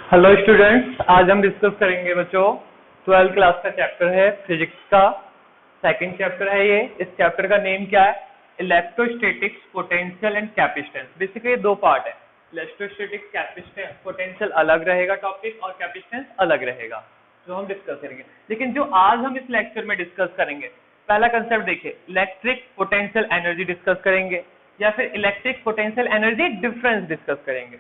Hello students, आज हम discuss करेंगे बच्चों 12th क्लास का चैप्टर है फिजिक्स का सेकंड चैप्टर है ये। इस चैप्टर का नेम क्या है? Electrostatics, potential and capacitance. Basically दो पार्ट है, इलेक्ट्रोस्टैटिक्स कैपेसिटेंस। पोटेंशियल अलग रहेगा टॉपिक और कैपेसिटेंस अलग रहेगा जो हम डिस्कस करेंगे। लेकिन जो आज हम इस लेक्चर में डिस्कस करेंगे, पहला कंसेप्ट देखिए, इलेक्ट्रिक पोटेंशियल एनर्जी डिस्कस करेंगे या फिर electric potential energy difference discuss करेंगे।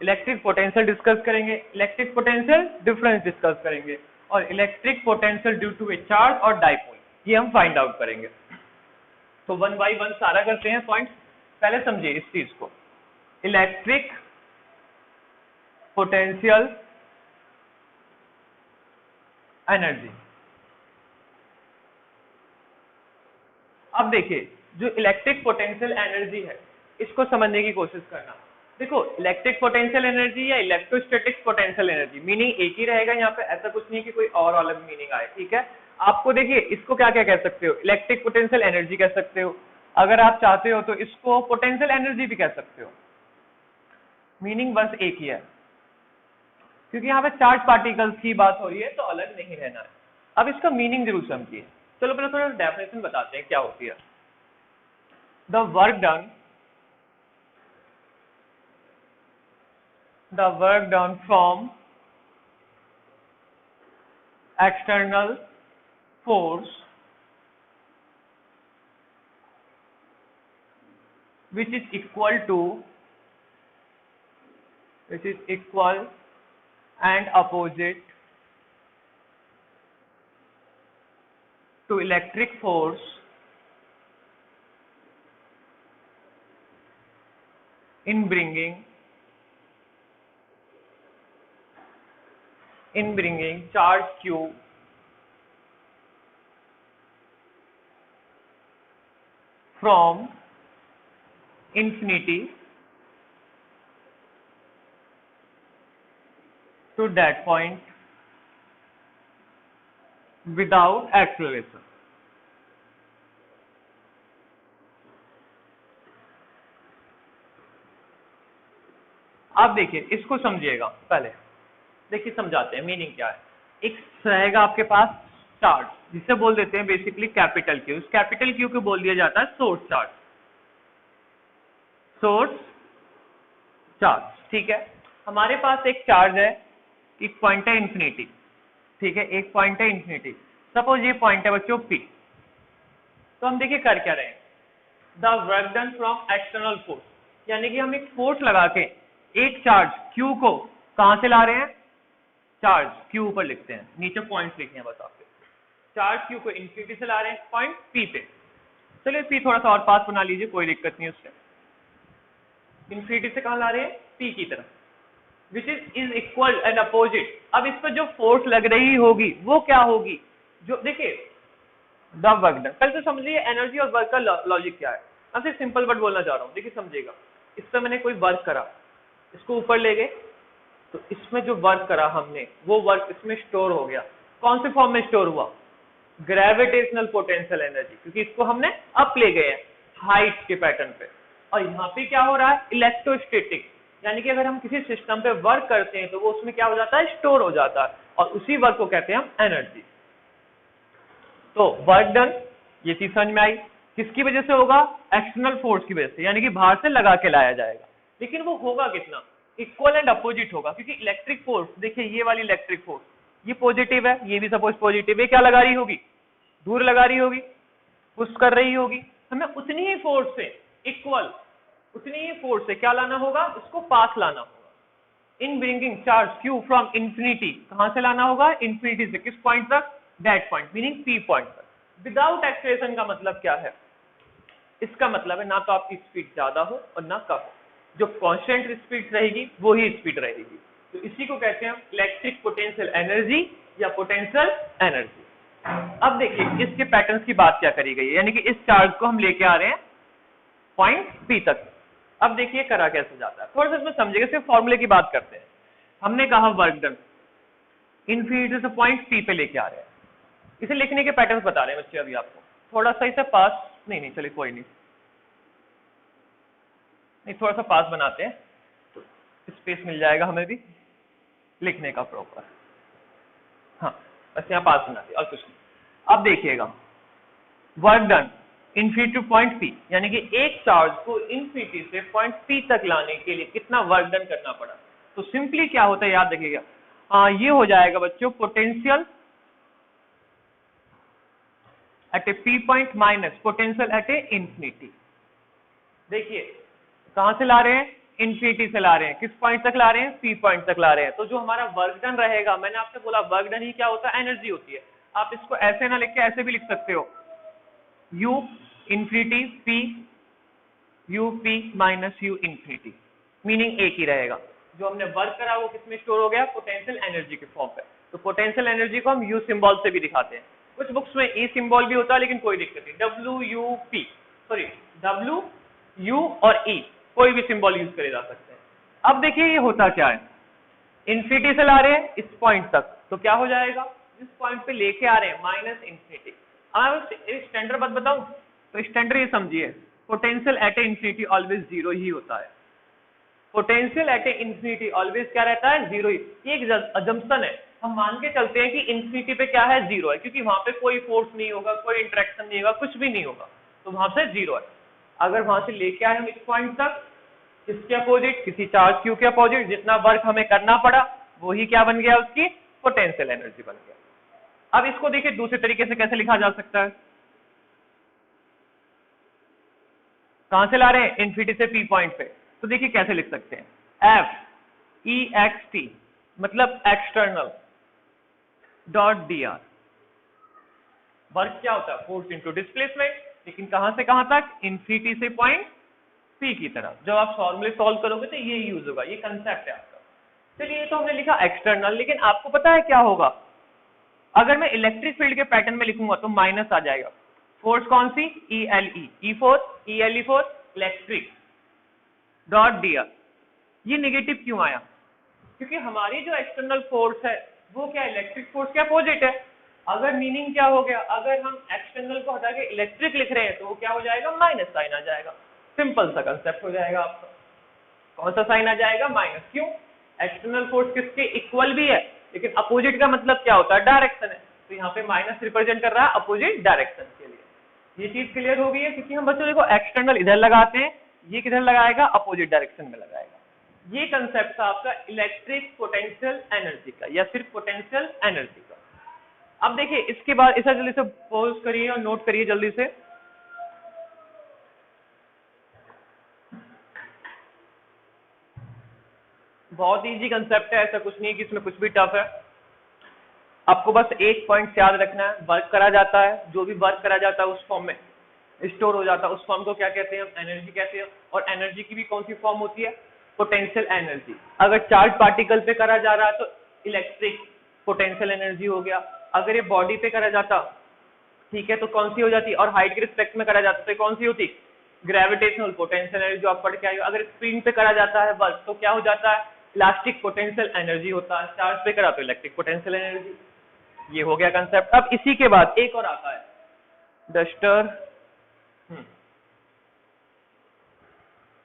इलेक्ट्रिक पोटेंशियल डिस्कस करेंगे, इलेक्ट्रिक पोटेंशियल डिफरेंस डिस्कस करेंगे और electric potential due to a charge और डाइपोल, ये हम फाइंड आउट करेंगे। तो वन बाय वन सारा करते हैं पॉइंट्स। पहले समझिए इस चीज को, इलेक्ट्रिक पोटेंशियल एनर्जी। अब देखिए, जो इलेक्ट्रिक पोटेंशियल एनर्जी है इसको समझने की कोशिश करना। देखो, इलेक्ट्रिक पोटेंशियल एनर्जी या इलेक्ट्रोस्टैटिक पोटेंशियल एनर्जी मीनिंग एक ही रहेगा यहाँ पे, ऐसा कुछ नहीं कि कोई और अलग मीनिंग आए, ठीक है। आपको देखिए, इसको क्या क्या कह सकते हो, इलेक्ट्रिक पोटेंशियल एनर्जी कह सकते हो, अगर आप चाहते हो तो इसको पोटेंशियल एनर्जी भी कह सकते हो। मीनिंग बस एक ही है, क्योंकि यहाँ पे चार्ज पार्टिकल्स की बात हो रही है तो अलग नहीं रहना है। अब इसका मीनिंग जरूर समझिए। चलो पहले थोड़ा डेफिनेशन बताते हैं क्या होती है। The work done from external force which is equal and opposite to electric force in bringing charge q from infinity to that point without acceleration। आप देखिए, इसको समझिएगा। पहले देखिए समझाते हैं मीनिंग क्या है। एक रहेगा आपके पास चार्ज, जिसे बोल देते हैं बेसिकली कैपिटल क्यू। इस कैपिटल क्यू को बोल दिया जाता है सोर्स चार्ज, ठीक है। हमारे पास एक चार्ज है, एक पॉइंट है इंफिनिटी, ठीक है, एक पॉइंट है इंफिनिटी। सपोज ये पॉइंट है बच्चों पी। तो हम देखिए कर क्या रहे हैं, the work done from external force, यानी कि हम एक फोर्स लगा के एक चार्ज क्यू को कहां से ला रहे हैं, चार्ज क्यू ऊपर लिखते हैं, नीचे पॉइंट्स लिखे हैं बस आपके। चार्ज क्यू को इंफिनिटी से ला रहे हैं पॉइंट पी पे। चलिए पी थोड़ा सा और पास बना लीजिए, कोई दिक्कत नहीं उससे। इंफिनिटी से कहां ला रहे हैं, पी की तरफ, विच इज इक्वल एंड अपोजिट। अब इस पर जो फोर्स लग रही होगी वो क्या होगी, जो देखिए द वर्क डन। कल तो समझिए एनर्जी और वर्क का लॉजिक क्या है। अब सिर्फ सिंपल वर्ड बोलना चाह रहा हूँ, देखिए समझिएगा। इस पर मैंने कोई वर्क करा, इसको ऊपर ले गए, तो इसमें जो वर्क करा हमने वो वर्क इसमें स्टोर हो गया। कौन से फॉर्म में स्टोर हुआ, ग्रेविटेशनल पोटेंशियल एनर्जी, क्योंकि इसको हमने अप ले गए हैं हाइट के पैटर्न पे। और यहाँ पे क्या हो रहा है, इलेक्ट्रोस्टैटिक, यानी कि अगर हम किसी सिस्टम पे वर्क करते हैं तो वो उसमें क्या हो जाता है, स्टोर हो जाता है, और उसी वर्क को कहते हैं हम एनर्जी। तो वर्क डन ये चीज समझ में आई, किसकी वजह से होगा, एक्सटर्नल फोर्स की वजह से, यानी कि बाहर से लगा के लाया जाएगा। लेकिन वो होगा कितना, इक्वल एंड अपोजिट होगा, क्योंकि इलेक्ट्रिक फोर्स देखिए, ये वाली इलेक्ट्रिक फोर्स ये पॉजिटिव है, ये भी सपोज पॉजिटिव है, क्या लगा रही होगी, दूर लगा रही होगी, पुश कर रही होगी। हमें उतनी ही फोर्स से इक्वल, उतनी ही फोर्स से क्या लाना होगा, इसको पास लाना होगा। In bringing charge Q from infinity, कहां से लाना होगा, इंफिनिटी से किस पॉइंट तक, that point, meaning P point तक। विदाउट एक्सेलरेशन का मतलब क्या है, इसका मतलब है ना तो आपकी स्पीड ज्यादा हो और ना कम हो, जो कांस्टेंट स्पीड रहेगी वो ही स्पीड रहेगी। तो इसी को कहते हैं इलेक्ट्रिक पोटेंशियल एनर्जी या पोटेंशियल एनर्जी। अब देखिए इसके पैटर्न्स की बात क्या करी गई है, यानी कि इस चार्ज को हम लेके आ रहे हैं पॉइंट पी तक। अब देखिए करा कैसे जाता है, थोड़ा सा इसमें समझिएगा, सिर्फ फॉर्मूले की बात करते हैं। हमने कहा वर्क डन इनफिनिटी से पॉइंट पी पे लेके आ रहे हैं, इसे लिखने के पैटर्न्स बता रहे हैं बच्चे अभी आपको। थोड़ा सा इसे पास नहीं चलिए कोई नहीं, थोड़ा सा पास बनाते हैं तो स्पेस मिल जाएगा हमें भी। लिखने का प्रॉपर। हाँ बस यहाँ पास बना दिया और कुछ नहीं। अब देखिएगा work done infinity two point P, यानी कि एक चार्ज को इन्फिनिटी से पॉइंट पी तक लाने के लिए कितना वर्क डन करना पड़ा। तो सिंपली क्या होता है याद रखिएगा, ये हो जाएगा बच्चों potential at A P point minus potential at a infinity. देखिए कहां से ला रहे हैं, इन्फिनिटी से ला रहे हैं, किस पॉइंट तक ला रहे हैं, पी पॉइंट तक ला रहे हैं। तो जो हमारा वर्क डन रहेगा, मैंने आपसे बोला वर्क डन ही क्या होता है, एनर्जी होती है। आप इसको ऐसे ना लिख के ऐसे भी लिख सकते हो, you infinity P U P minus you infinity, meaning एक ही रहेगा। जो हमने वर्क करा वो किसमें स्टोर हो गया, पोटेंशियल एनर्जी के फॉर्म पे। तो पोटेंशियल एनर्जी को हम यू सिंबल से भी दिखाते हैं, कुछ बुक्स में ई सिंबल भी होता है लेकिन कोई दिक्कत नहीं, W U P sorry W you और ई कोई भी सिंबल यूज करे जा सकते हैं। अब देखिए ये होता क्या है, इन्फिनिटी से ला रहे हैं इस पॉइंट तक, तो क्या हो जाएगा, जिस पॉइंट पे लेके आ रहे हैं माइनस इन्फिनिटी। अब स्टैंडर्ड बात बताऊं तो स्टैंडर्ड ये समझिए, potential at a infinity always zero ही होता है। Potential at a infinity always क्या रहता है, जीरो ही। ये एक अजम्पशन है, हम मान के चलते हैं कि इन्फिनिटी पे क्या है, जीरो है, क्योंकि वहां पे कोई फोर्स नहीं होगा, कोई इंटरेक्शन नहीं होगा, कुछ भी नहीं होगा, तो वहां से जीरो है। अगर वहां से लेके आए हम इस पॉइंट तक, किसके अपोजिट, किसी चार्ज क्यू के अपोजिट, जितना वर्क हमें करना पड़ा वो ही क्या बन गया, उसकी पोटेंशियल एनर्जी बन गया। अब इसको देखिए दूसरे तरीके से कैसे लिखा जा सकता है, कहां से ला रहे हैं, इन्फिनिटी से पी पॉइंट पे, तो देखिए कैसे लिख सकते हैं, एफ ई एक्स टी मतलब external dot D are. Work क्या होता है, फोर्स इनटू डिस्प्लेसमेंट, लेकिन कहां से कहां तक, इन्फिनिटी से पॉइंट पी की तरफ। जब आप फॉर्मूले सॉल्व करोगे तो ये यूज होगा, ये कंसेप्ट है आपका। चलिए ये तो हमने लिखा एक्सटर्नल, लेकिन आपको पता है क्या होगा, अगर मैं इलेक्ट्रिक फील्ड के पैटर्न में लिखूंगा तो माइनस आ जाएगा। फोर्स कौन सी, E L E four E L E four electric dot D R. ये नेगेटिव क्यों आया, क्योंकि हमारी जो एक्सटर्नल फोर्स है वो क्या, इलेक्ट्रिक फोर्स के अपोजिट है। अगर मीनिंग क्या हो गया, अगर हम एक्सटर्नल को हटा के इलेक्ट्रिक लिख रहे हैं तो वो क्या हो जाएगा, माइनस साइन आ जाएगा। सिंपल सा कंसेप्ट हो जाएगा आपका, कौन सा साइन आ जाएगा, माइनस। क्यों, एक्सटर्नल फोर्स किसके इक्वल भी है, लेकिन अपोजिट का मतलब क्या होता है, डायरेक्शन है, तो यहाँ पे माइनस रिप्रेजेंट कर रहा है अपोजिट डायरेक्शन के लिए। ये चीज क्लियर हो गई है, क्योंकि हम बच्चों देखो एक्सटर्नल इधर लगाते हैं, ये किधर लगाएगा, अपोजिट डायरेक्शन में लगाएगा। ये कंसेप्ट था आपका इलेक्ट्रिक पोटेंशियल एनर्जी का, या सिर्फ पोटेंशियल एनर्जी का। अब देखिए इसके बाद इसे जल्दी से पॉज करिए और नोट करिए जल्दी से। बहुत इजी कंसेप्ट है, ऐसा कुछ नहीं है कि इसमें कुछ भी टफ है। आपको बस एक पॉइंट याद रखना है, वर्क करा जाता है, जो भी वर्क करा जाता है उस फॉर्म में स्टोर हो जाता है, उस फॉर्म को क्या कहते हैं, एनर्जी कहते हैं। और एनर्जी की भी कौन सी फॉर्म होती है, पोटेंशियल एनर्जी। अगर चार्ज पार्टिकल पे करा जा रहा है तो इलेक्ट्रिक पोटेंशियल एनर्जी हो गया, अगर ये बॉडी पे करा जाता, ठीक है, तो कौन सी हो जाती, और हाइट के रिस्पेक्ट में करा जाता तो कौन सी होती, ग्रेविटेशनल पोटेंशियल एनर्जी, जो आप पढ़ के आए हो। अगर स्प्रिंग पे करा जाता है वर्क तो क्या हो जाता है, इलास्टिक पोटेंशियल एनर्जी होता है। चार्ज पे करा तो इलेक्ट्रिक पोटेंशियल एनर्जी। ये हो गया कंसेप्ट। अब इसी के बाद एक और आता है डस्टर,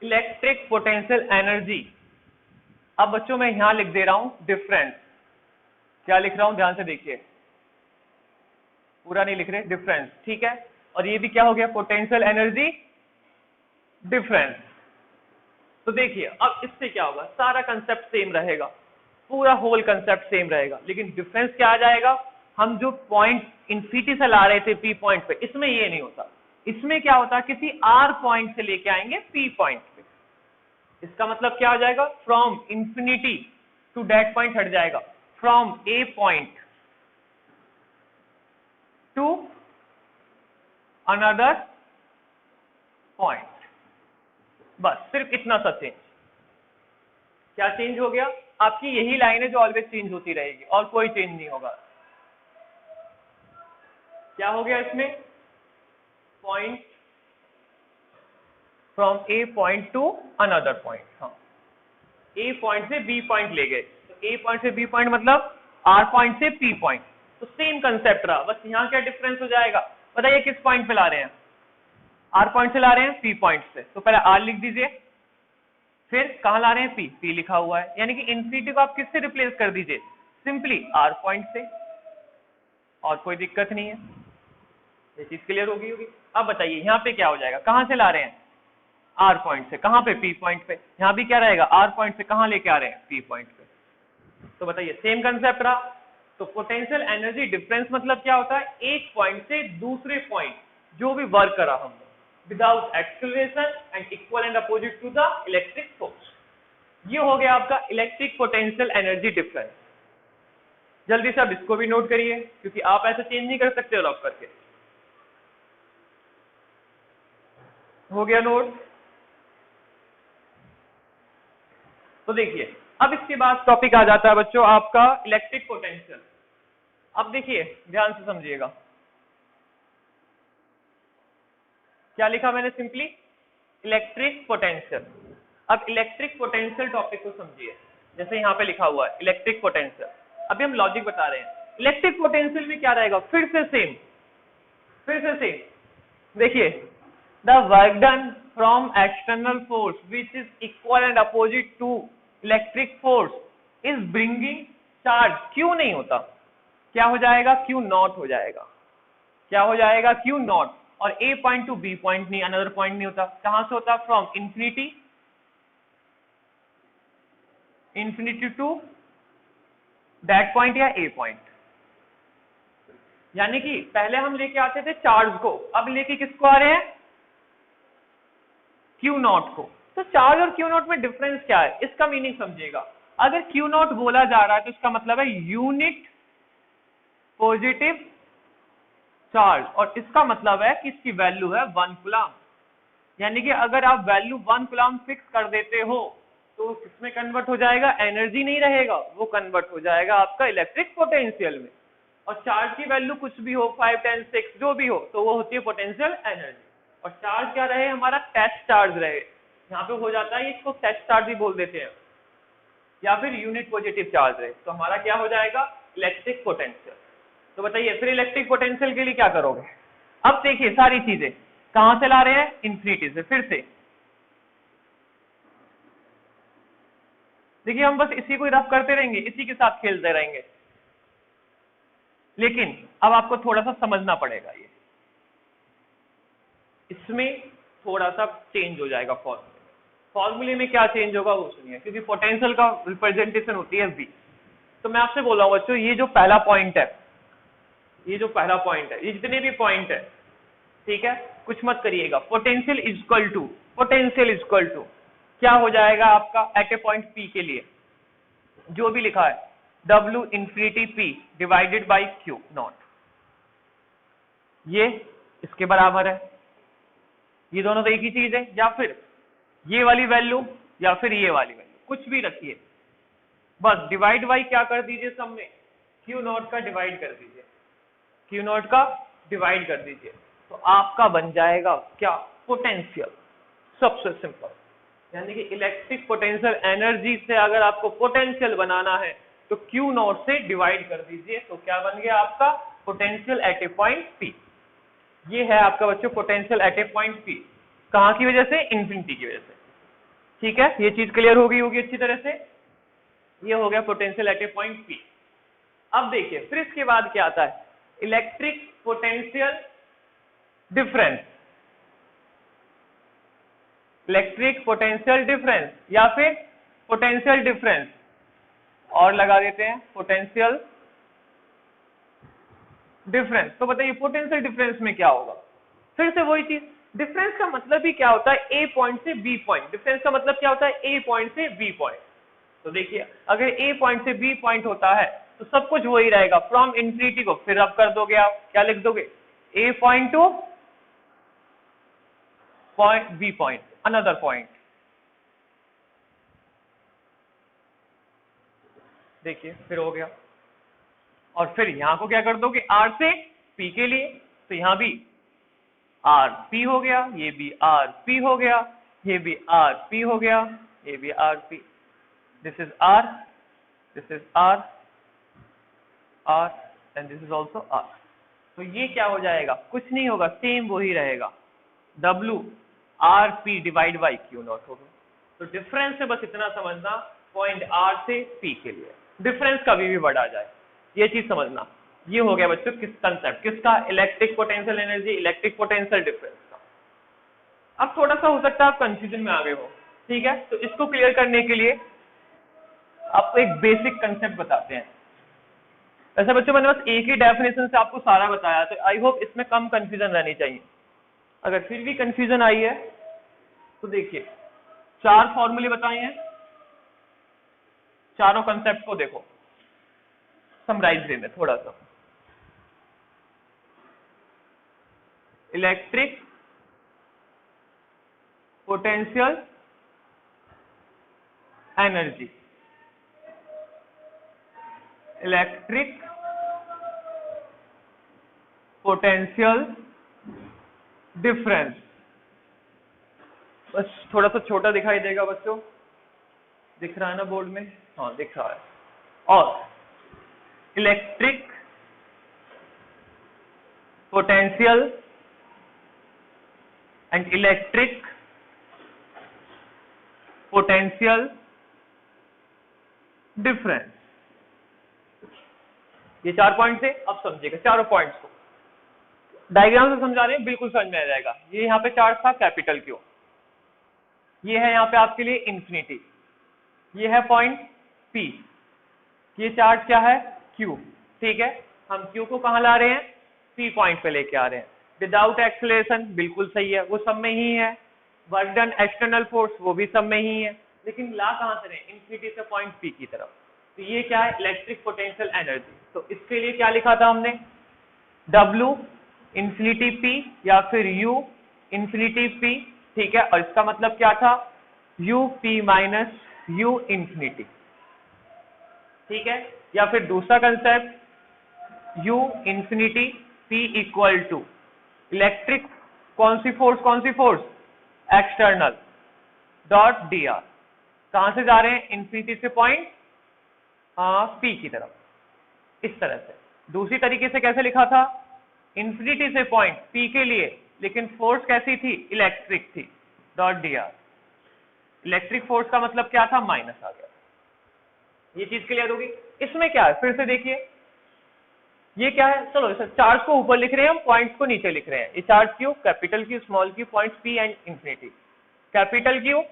इलेक्ट्रिक पोटेंशियल एनर्जी। अब बच्चों मैं यहां लिख दे रहा हूं डिफरेंस, क्या लिख रहा हूं ध्यान से देखिए, पूरा नहीं लिख रहे, डिफरेंस, ठीक है। और ये भी क्या हो गया, पोटेंशियल एनर्जी डिफरेंस। तो देखिए अब इससे क्या होगा, सारा कंसेप्ट सेम रहेगा, पूरा होल कंसेप्ट सेम रहेगा, लेकिन डिफरेंस क्या आ जाएगा, हम जो पॉइंट इन्फिनिटी से ला रहे थे पी पॉइंट पे, इसमें ये नहीं होता। इसमें क्या होता है, किसी आर पॉइंट से लेके आएंगे पी पॉइंट पे। इसका मतलब क्या हो जाएगा, from infinity to that point हट जाएगा, from a point to another point. बस सिर्फ इतना सा चेंज। क्या चेंज हो गया, आपकी यही लाइन है जो ऑलवेज चेंज होती रहेगी और कोई चेंज नहीं होगा। क्या हो गया इसमें, point from a point to another point. हाँ, ए पॉइंट से बी पॉइंट ले गए, तो ए पॉइंट से बी पॉइंट मतलब आर पॉइंट से पी पॉइंट, तो सेम कंसेप्ट रहा, बस यहां क्या डिफरेंस हो जाएगा। बताइए किस पॉइंट पे ला रहे हैं, आर पॉइंट से ला रहे हैं पी पॉइंट से, तो पहले आर लिख दीजिए, फिर कहाँ ला रहे हैं, P लिखा हुआ है, यानी कि इन्फिनिटी को आप किससे रिप्लेस कर दीजिए, सिंपली R पॉइंट से, और कोई दिक्कत नहीं है। ये चीज क्लियर होगी। अब बताइए यहाँ पे क्या हो जाएगा, कहाँ से ला रहे हैं, R पॉइंट से, कहाँ पे, P पॉइंट पे। यहाँ भी क्या रहेगा, R पॉइंट से कहाँ लेके आ रहे हैं, P पॉइंट पे। तो बताइए सेम कंसेप्ट रहा। तो पोटेंशियल एनर्जी डिफरेंस मतलब क्या होता है, एक पॉइंट से दूसरे पॉइंट जो भी वर्क करा हम without acceleration and equal and opposite to the electric force. ये हो गया आपका इलेक्ट्रिक पोटेंशियल एनर्जी डिफरेंस। जल्दी से अब इसको भी नोट करिए, क्योंकि आप ऐसे चेंज नहीं कर सकते लॉक करके। हो गया नोट। तो देखिए अब इसके बाद टॉपिक आ जाता है बच्चों आपका इलेक्ट्रिक पोटेंशियल। अब देखिए ध्यान से समझिएगा, क्या लिखा मैंने, सिंपली इलेक्ट्रिक पोटेंशियल। अब इलेक्ट्रिक पोटेंशियल टॉपिक को समझिए, जैसे यहाँ पे लिखा हुआ है इलेक्ट्रिक पोटेंशियल। अभी हम लॉजिक बता रहे हैं, इलेक्ट्रिक पोटेंशियल में क्या रहेगा, फिर से सेम। देखिए the work done from external force which is equal and opposite to electric force is bringing charge. क्यों नहीं होता, क्या हो जाएगा, क्यू नॉट हो जाएगा। क्या हो जाएगा, क्यू नॉट। और A point to B point नहीं, अनदर पॉइंट नहीं होता। कहां से होता, from infinity to that point या ए पॉइंट। यानी कि पहले हम लेके आते थे चार्ज को, अब लेके किसको आ रहे हैं, क्यू नॉट को। तो चार्ज और क्यू नॉट में डिफरेंस क्या है, इसका मीनिंग समझिएगा। अगर क्यू नॉट बोला जा रहा है तो इसका मतलब है यूनिट पॉजिटिव चार्ज, और इसका मतलब है कि इसकी वैल्यू है 1 कूलम। यानी कि अगर आप वैल्यू 1 कूलम फिक्स कर देते हो तो किसमें कन्वर्ट हो जाएगा, एनर्जी नहीं रहेगा, वो कन्वर्ट हो जाएगा आपका इलेक्ट्रिक पोटेंशियल में। और चार्ज की वैल्यू कुछ भी हो, 5, 10, 6 जो भी हो, तो वो होती है पोटेंशियल एनर्जी। और चार्ज क्या रहे, हमारा टेस्ट चार्ज रहे, यहाँ पे हो जाता है इसको टेस्ट चार्ज भी बोल देते हैं, या फिर यूनिट पॉजिटिव चार्ज रहे, तो हमारा क्या हो जाएगा, इलेक्ट्रिक पोटेंशियल। तो बताइए फिर इलेक्ट्रिक पोटेंशियल के लिए क्या करोगे। अब देखिए सारी चीजें कहां से ला रहे हैं, इन्फिनिटी से। फिर से देखिए हम बस इसी को रफ करते रहेंगे, इसी के साथ खेलते रहेंगे, लेकिन अब आपको थोड़ा सा समझना पड़ेगा। ये इसमें थोड़ा सा चेंज हो जाएगा फॉर्मूले में क्या चेंज होगा वो सुनिए, क्योंकि पोटेंशियल का रिप्रेजेंटेशन होती है V। तो मैं आपसे बोल रहा हूं बच्चों, ये जो पहला पॉइंट है, ये जितने भी पॉइंट है, ठीक है, कुछ मत करिएगा। पोटेंशियल इक्वल टू क्या हो जाएगा आपका एट ए पॉइंट P के लिए, जो भी लिखा है W infinity P divided by Q not, ये इसके बराबर है। ये दोनों तो एक ही चीज है, या फिर ये वाली वैल्यू या फिर ये वाली वैल्यू, कुछ भी रखिए, बस डिवाइड बाई क्या कर दीजिए, सब में Q नॉट का डिवाइड कर दीजिए, Q नॉट का डिवाइड कर दीजिए, तो आपका बन जाएगा क्या, पोटेंशियल। सबसे सिंपल, यानी कि इलेक्ट्रिक पोटेंशियल एनर्जी से अगर आपको पोटेंशियल बनाना है तो Q नॉट से डिवाइड कर दीजिए, तो क्या बन गया आपका, potential at A point P। ये है आपका बच्चों potential at A point P, कहां की वजह से, इंफिनिटी की वजह से। ठीक है, ये चीज क्लियर होगी अच्छी तरह से। ये हो गया potential at A point P। अब देखिए फिर इसके बाद क्या आता है, electric potential difference. Electric potential difference या फिर पोटेंशियल डिफरेंस, और लगा देते हैं पोटेंशियल डिफरेंस। तो बताइए पोटेंशियल डिफरेंस में क्या होगा, फिर से वही चीज। डिफरेंस का मतलब ही क्या होता है, ए पॉइंट से बी पॉइंट। डिफरेंस का मतलब क्या होता है, ए पॉइंट से बी पॉइंट। तो देखिए अगर ए पॉइंट से बी पॉइंट होता है तो सब कुछ वही रहेगा, फ्रॉम इंफिनिटी को फिर अब कर दोगे आप, क्या लिख दोगे, A point to point B point, another point. देखिए फिर हो गया, और फिर यहां को क्या कर दोगे, आर से पी के लिए, तो यहां भी आर पी हो गया, ये भी आर पी हो गया, ये भी आर पी हो गया, ये भी R P. This is R, this is R, R and this is also R. तो ये क्या हो जाएगा, कुछ नहीं होगा, सेम वही रहेगा, W R P divide by Q not होगा। तो डिफरेंस से बस इतना समझना, पॉइंट आर से पी के लिए डिफरेंस कभी भी बढ़ा जाए, ये चीज समझना। ये हो गया बच्चों किस कंसेप्ट किसका, electric potential energy, electric potential difference का। अब थोड़ा सा हो सकता है आप कंफ्यूजन में आ गए हो, ठीक है, तो इसको क्लियर करने के लिए आपको एक बेसिक कंसेप्ट बताते हैं। वैसे बच्चों मैंने बस एक ही डेफिनेशन से आपको सारा बताया, तो आई होप इसमें कम कंफ्यूजन रहनी चाहिए। अगर फिर भी कंफ्यूजन आई है तो देखिए 4 फॉर्मूले बताए हैं, चारों कंसेप्ट को देखो समराइज वे में थोड़ा सा। Electric potential energy, electric potential difference. बस थोड़ा सा छोटा दिखाई देगा बच्चों, दिख रहा है ना बोर्ड में, हाँ दिख रहा है। और electric potential and electric potential difference, ये 4 पॉइंट थे। अब समझिएगा चारों पॉइंट्स को, डायग्राम से समझा रहे हैं, बिल्कुल समझ में आ जाएगा। ये यहाँ पे चार्ज था कैपिटल क्यू, ये है यहाँ पे आपके लिए इंफिनिटी, ये है पॉइंट पी, ये चार्ज क्या है क्यू, ठीक है। हम क्यू को कहाँ ला रहे हैं, पी पॉइंट पे लेके आ रहे हैं, विदाउट एक्सेलरेशन, बिल्कुल सही है, वो सब में ही है। वर्क डन एक्सटर्नल फोर्स वो भी सब में ही है, लेकिन ला कहाँ से रहे, इंफिनिटी से पॉइंट पी की तरफ। तो ये क्या है, इलेक्ट्रिक पोटेंशियल एनर्जी। तो इसके लिए क्या लिखा था हमने, W इंफिनिटी पी या फिर U इंफिनिटी पी, ठीक है। और इसका मतलब क्या था, U P minus U infinity, ठीक है। या फिर दूसरा कंसेप्ट U इंफिनिटी P इक्वल टू इलेक्ट्रिक कौन सी फोर्स, एक्सटर्नल डॉट dr, कहां से जा रहे हैं, इंफिनिटी से पॉइंट P की तरफ, इस तरह से। दूसरी तरीके से कैसे लिखा था, इंफिनिटी से पॉइंट P के लिए, लेकिन फोर्स कैसी थी, इलेक्ट्रिक थी, डॉट dr। इलेक्ट्रिक फोर्स का मतलब क्या था, माइनस आ गया। ये चीज क्लियर होगी। इसमें क्या है, फिर से देखिए, ये क्या है, चलो चार्ज को ऊपर लिख रहे हैं हम, पॉइंट्स को नीचे लिख रहे हैं। ये charge Q, capital Q, small Q, point P and infinity. Capital Q,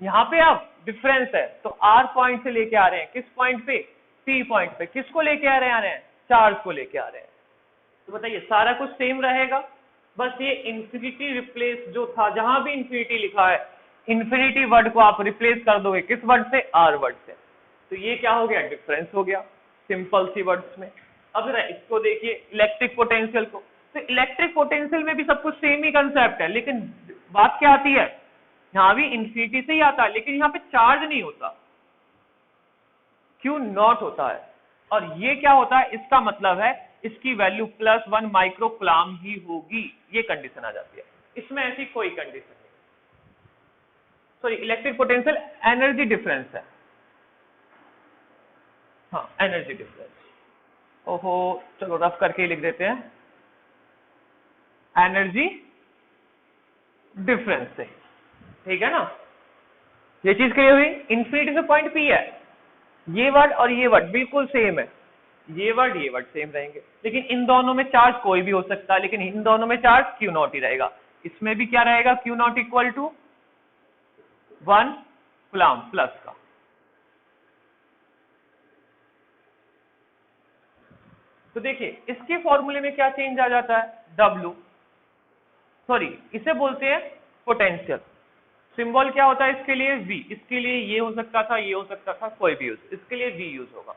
यहाँ पे आप डिफरेंस है तो R पॉइंट से लेके आ रहे हैं, किस पॉइंट पे, P पॉइंट पे। किसको लेके आ रहे हैं, चार्ज को लेके आ रहे हैं। तो बताइए सारा कुछ सेम रहेगा, बस ये इंफिनिटी रिप्लेस जो था, जहां भी इंफिनिटी लिखा है, इंफिनिटी वर्ड को आप रिप्लेस कर दोगे किस वर्ड से, R वर्ड से। तो ये क्या हो गया, डिफरेंस हो गया, सिंपल सी वर्ड्स में। अब जरा इसको देखिए, इलेक्ट्रिक पोटेंशियल को, तो इलेक्ट्रिक पोटेंशियल में भी सब कुछ सेम ही कंसेप्ट है, लेकिन बात क्या आती है, यहाँ भी इंफिनिटी से ही आता है, लेकिन यहाँ पे चार्ज नहीं होता, क्यू नॉट होता है। और ये क्या होता है, इसका मतलब है इसकी वैल्यू +1 माइक्रो कूलम ही होगी, ये कंडीशन आ जाती है। इसमें ऐसी कोई कंडीशन नहीं। Sorry, electric potential energy difference है, हाँ एनर्जी डिफरेंस। ओहो, चलो रफ करके ही लिख देते हैं, एनर्जी डिफरेंस से, ठीक है ना। ये चीज क्लियर हुई। इंफिनिटी से पॉइंट P है, ये वर्ड और ये वर्ड बिल्कुल सेम है, ये वर्ड सेम रहेंगे, लेकिन इन दोनों में चार्ज कोई भी हो सकता है, लेकिन इन दोनों में चार्ज क्यू नॉट ही रहेगा। इसमें भी क्या रहेगा, Q not equal to 1 coulomb plus का। तो देखिए इसके फॉर्मूले में क्या चेंज आ जाता है, W, सॉरी इसे बोलते हैं पोटेंशियल। सिंबल क्या होता है इसके लिए, V। इसके लिए ये हो सकता था, ये हो सकता था, कोई भी यूज, इसके लिए V यूज होगा।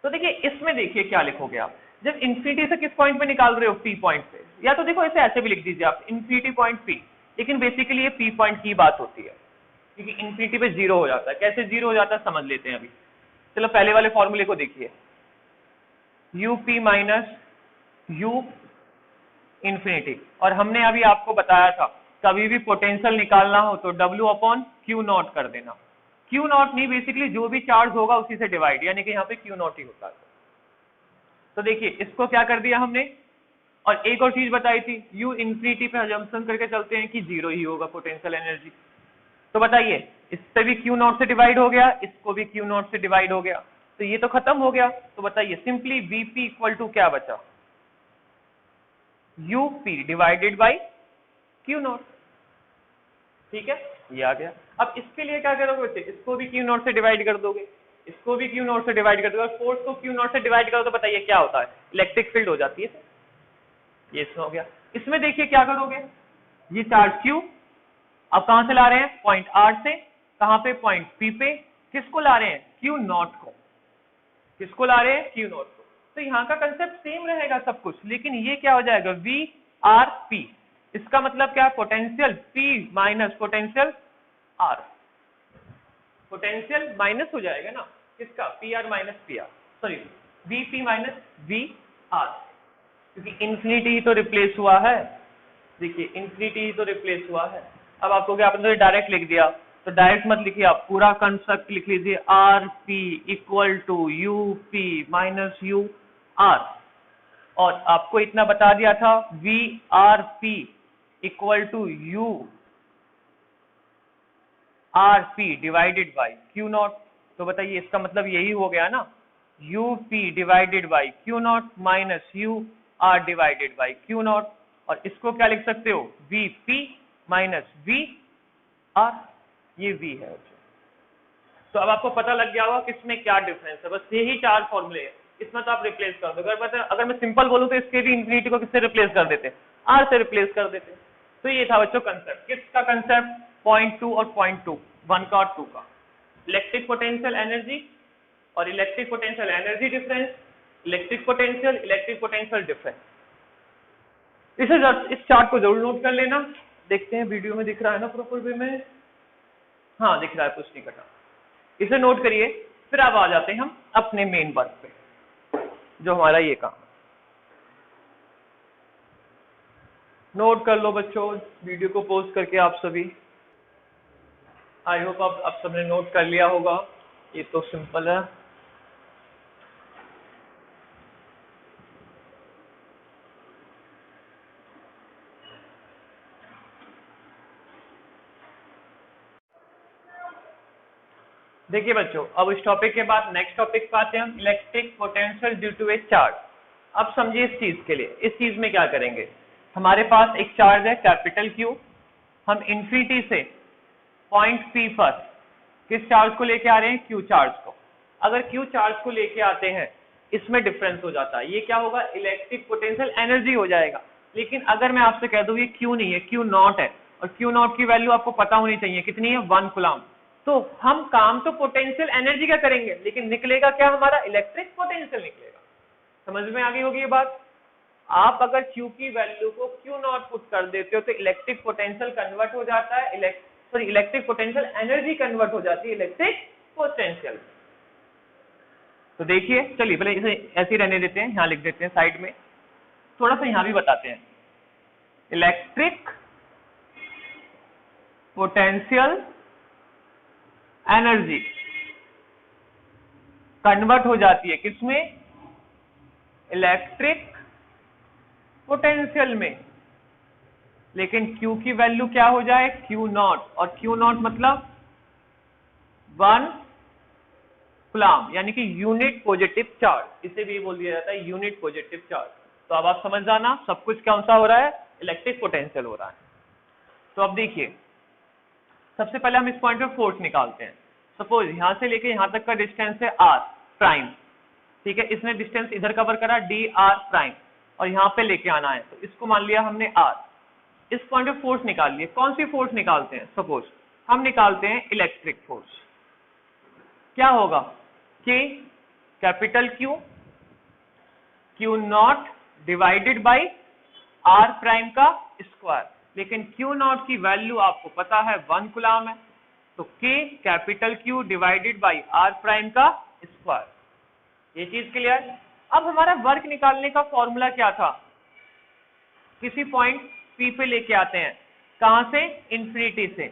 तो देखिए इसमें देखिए क्या लिखोगे आप, जब इंफिनिटी से किस पॉइंट पे निकाल रहे हो, P पॉइंट पे, या तो देखो इसे ऐसे भी लिख दीजिए आप, इंफिनिटी पॉइंट P, लेकिन बेसिकली ये P पॉइंट की बात होती है, क्योंकि इंफिनिटी पे 0 हो जाता है। कैसे 0 हो जाता है समझ लेते हैं अभी। चलो पहले वाले फॉर्मूले को देखिए, UP माइनस U इंफिनिटी, और हमने अभी आपको बताया था कभी भी पोटेंशियल निकालना हो तो W अपॉन Q नॉट कर देना। Q नॉट नहीं, बेसिकली जो भी चार्ज होगा उसी से डिवाइड, यानी कि यहाँ पे Q नॉट ही होता है। तो देखिए इसको क्या कर दिया हमने, और एक और चीज बताई थी, U इंफिनिटी पे अजम्पशन करके चलते हैं कि 0 ही होगा पोटेंशियल एनर्जी। तो बताइए, इससे भी क्यू नॉट से डिवाइड हो गया, इसको भी क्यू नॉट से डिवाइड हो गया, तो ये तो खत्म हो गया। तो बताइए सिंपली Vp इक्वल टू क्या बचा, UP divided by Q not. ठीक है, ये आ गया। अब इसके लिए क्या करोगे बच्चे, इसको भी क्यू नॉट से डिवाइड कर दोगे, इसको भी क्यू नॉट से डिवाइड कर दोगे, और फोर्स को क्यू नॉट से डिवाइड करो तो बताइए क्या होता है, इलेक्ट्रिक फील्ड हो जाती है। ये इसमें हो गया। इसमें देखिए क्या करोगे, ये चार्ज क्यू अब कहां से ला रहे हैं, पॉइंट आर से, कहां पे, पॉइंट पी पे, किसको ला रहे हैं, क्यू नॉट को, किसको ला रहे हैं, क्यू नॉट को। तो यहाँ का कंसेप्ट सेम रहेगा सब कुछ, लेकिन ये क्या हो जाएगा, वी आर पी, इसका मतलब क्या है, potential P minus potential R, potential minus हो जाएगा ना, किसका, P R minus P R, sorry V P minus V R, क्योंकि इंफिनिटी ही तो रिप्लेस हुआ है। देखिए इंफिनिटी ही तो रिप्लेस हुआ है। अब आपको क्या, आपने डायरेक्ट लिख दिया, तो डायरेक्ट मत लिखिए, आप पूरा कंसेप्ट लिख लीजिए, R P equal to U P minus U R, और आपको इतना बता दिया था V R P equal to U R P divided by Q not. तो बताइए इसका मतलब यही हो गया ना, U P divided by Q not minus U R divided by Q not, और इसको क्या लिख सकते हो, V P minus V R, ये वी है। तो अब आपको पता लग गया होगा कि इसमें क्या डिफरेंस है, बस यही चार फॉर्मूले है, इसमें तो आप रिप्लेस कर दो। अगर मैं सिंपल बोलूं तो इसके भी इंफिनिटी को किससे रिप्लेस कर देते, आर से रिप्लेस कर देते। तो ये था बच्चों कंसेप्ट, किसका कंसेप्ट, पॉइंट 2 और पॉइंट 2, 1 का और 2 का, इलेक्ट्रिक पोटेंशियल एनर्जी और electric potential energy difference, electric potential difference. इस चार्ट को जरूर नोट कर लेना। देखते हैं वीडियो में दिख रहा है ना प्रॉपर वे में, हाँ दिख रहा है, कुछ नहीं कटा, इसे नोट करिए। फिर अब आ जाते हैं हम अपने मेन वर्क पे, जो हमारा ये काम। नोट कर लो बच्चों वीडियो को पॉज करके आप सभी, आई होप आप सबने नोट कर लिया होगा, ये तो सिंपल है। देखिए बच्चों, अब इस टॉपिक के बाद नेक्स्ट टॉपिक पे आते हैं हम, electric potential due to a charge. अब समझिए इस चीज के लिए, इस चीज में क्या करेंगे, हमारे पास एक चार्ज है कैपिटल क्यू, हम इंफिनिटी से पॉइंट पी पर किस चार्ज को लेके आ रहे हैं, क्यू चार्ज को। अगर क्यू चार्ज को लेके आते हैं, इसमें डिफरेंस हो जाता है, ये क्या होगा, इलेक्ट्रिक पोटेंशियल एनर्जी हो जाएगा। लेकिन अगर मैं आपसे कह दूं ये क्यू नहीं है, क्यू नॉट है, और क्यू नॉट की वैल्यू आपको पता होनी चाहिए कितनी है, 1 कूलम्ब, तो हम काम तो पोटेंशियल एनर्जी का करेंगे, लेकिन निकलेगा क्या, हमारा इलेक्ट्रिक पोटेंशियल निकलेगा। समझ में आ गई होगी ये बात। आप अगर Q की वैल्यू को Q नॉट पुट कर देते हो तो इलेक्ट्रिक पोटेंशियल कन्वर्ट हो जाता है, इलेक्ट्रिक पोटेंशियल एनर्जी कन्वर्ट हो जाती है इलेक्ट्रिक पोटेंशियल। तो देखिए, चलिए पहले इसे ऐसे ही रहने देते हैं, यहाँ लिख देते हैं साइड में, थोड़ा सा यहाँ भी बताते हैं, इलेक्ट्रिक पोटेंशियल एनर्जी कन्वर्ट हो जाती है किसमें, इलेक्ट्रिक पोटेंशियल में, लेकिन Q की वैल्यू क्या हो जाए, Q नॉट, और Q नॉट मतलब 1 कूलम्ब, यानी कि यूनिट पॉजिटिव चार्ज, इसे भी बोल दिया जाता है यूनिट पॉजिटिव चार्ज। तो अब आप समझ जाना सब कुछ कौन सा हो रहा है, इलेक्ट्रिक पोटेंशियल हो रहा है। तो अब देखिए, सबसे पहले हम इस पॉइंट पे फोर्स निकालते हैं। सपोज यहां से लेके यहां तक का डिस्टेंस है r प्राइम, ठीक है, इसने डिस्टेंस इधर कवर करा dr प्राइम, और यहाँ पे लेके आना है, तो इसको मान लिया हमने r। इस पॉइंट पे फोर्स निकाल लिए, कौन सी फोर्स निकालते हैं, सपोज हम निकालते हैं इलेक्ट्रिक फोर्स। क्या होगा, K capital Q not divided by r prime का स्क्वायर, लेकिन Q नॉट की वैल्यू आपको पता है 1 कूलम्ब है, तो K capital Q divided by r prime का स्क्वायर। ये चीज क्लियर। अब हमारा वर्क निकालने का फॉर्मूला क्या था, किसी पॉइंट P पे लेके आते हैं, कहां से, इंफिनिटी से।